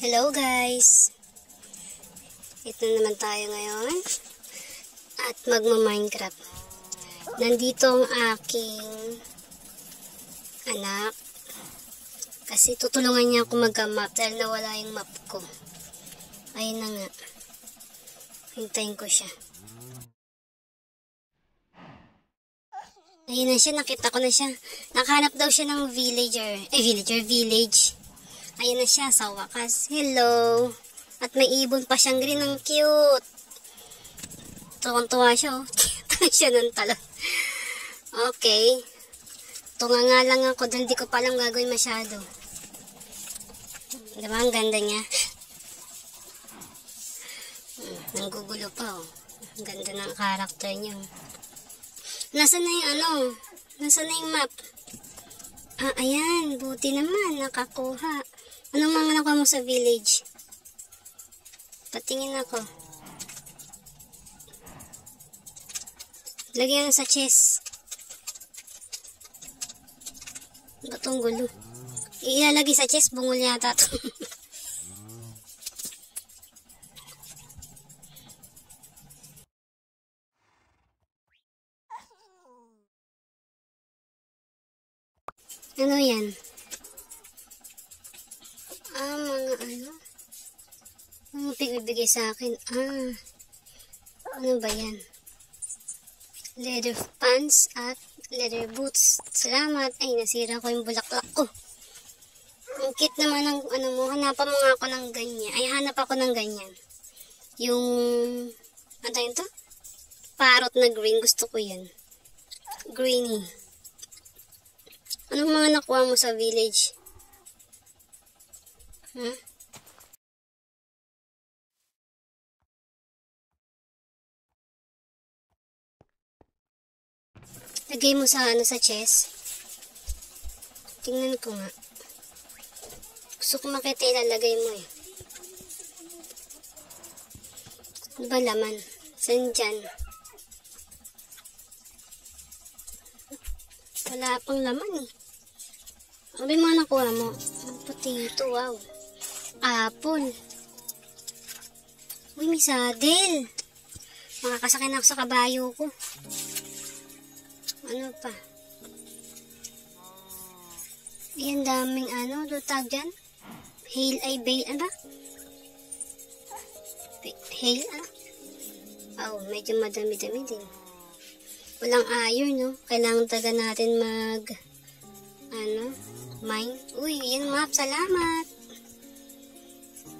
Hello guys! Ito naman tayo ngayon at magma-Minecraft. Nandito ang aking anak kasi tutulungan niya ako mag-map dahil nawala yung map ko. Ayun na nga. Hintayin ko siya. Ayun na siya, nakita ko na siya. Nakahanap daw siya ng village. Ayun na siya, sa wakas. Hello! At may ibon pa siyang green, ang cute. Tuwang-tuwa siya, oh. Tuwang siya ng talon. Okay. Tunga nga lang ako dahil di ko palang gagawin masyado. Diba, ang ganda niya? Nanggugulo pa, oh. Ang ganda ng karakter niya. Nasaan na yung Nasaan na yung map? Ah, ayan. Buti naman. Nakakuha. Anong mga nakuha mo sa village? Patingin ako. Lagyan sa chest. Batong gulo. Ilalagay sa chest. Bungol yata ito. Ano yan? Mga Ano bigay sa akin? Ano ba yan? Leather pants at leather boots. Salamat. Ay, nasira ko yung bulaklak ko. Ang cute naman ng mo. Hanapan mo nga ako ng ganyan. Ay, hanap ako ng ganyan. Yung, ano yun to? Parrot na green. Gusto ko yan. Greeny. Anong mga nakuha mo sa village? Lagay mo sa sa chest. Tingnan ko nga. Gusto ko makita ilalagay mo eh. Ano ba laman? Saan dyan? Wala pang laman eh. Ano ba yung mga nakuha mo? Potato, wow. Apple. Uy, may saddle. Makakasakay na ako sa kabayo ko. Ano pa? Ayan, daming tawag dyan? Hail ay bale, ano ba? Hail, Oh, medyo madami-dami din. Walang iron, no? Kailangan taga natin mine. Uy, yan map, salamat.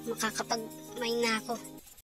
Makakapag-mine na ako.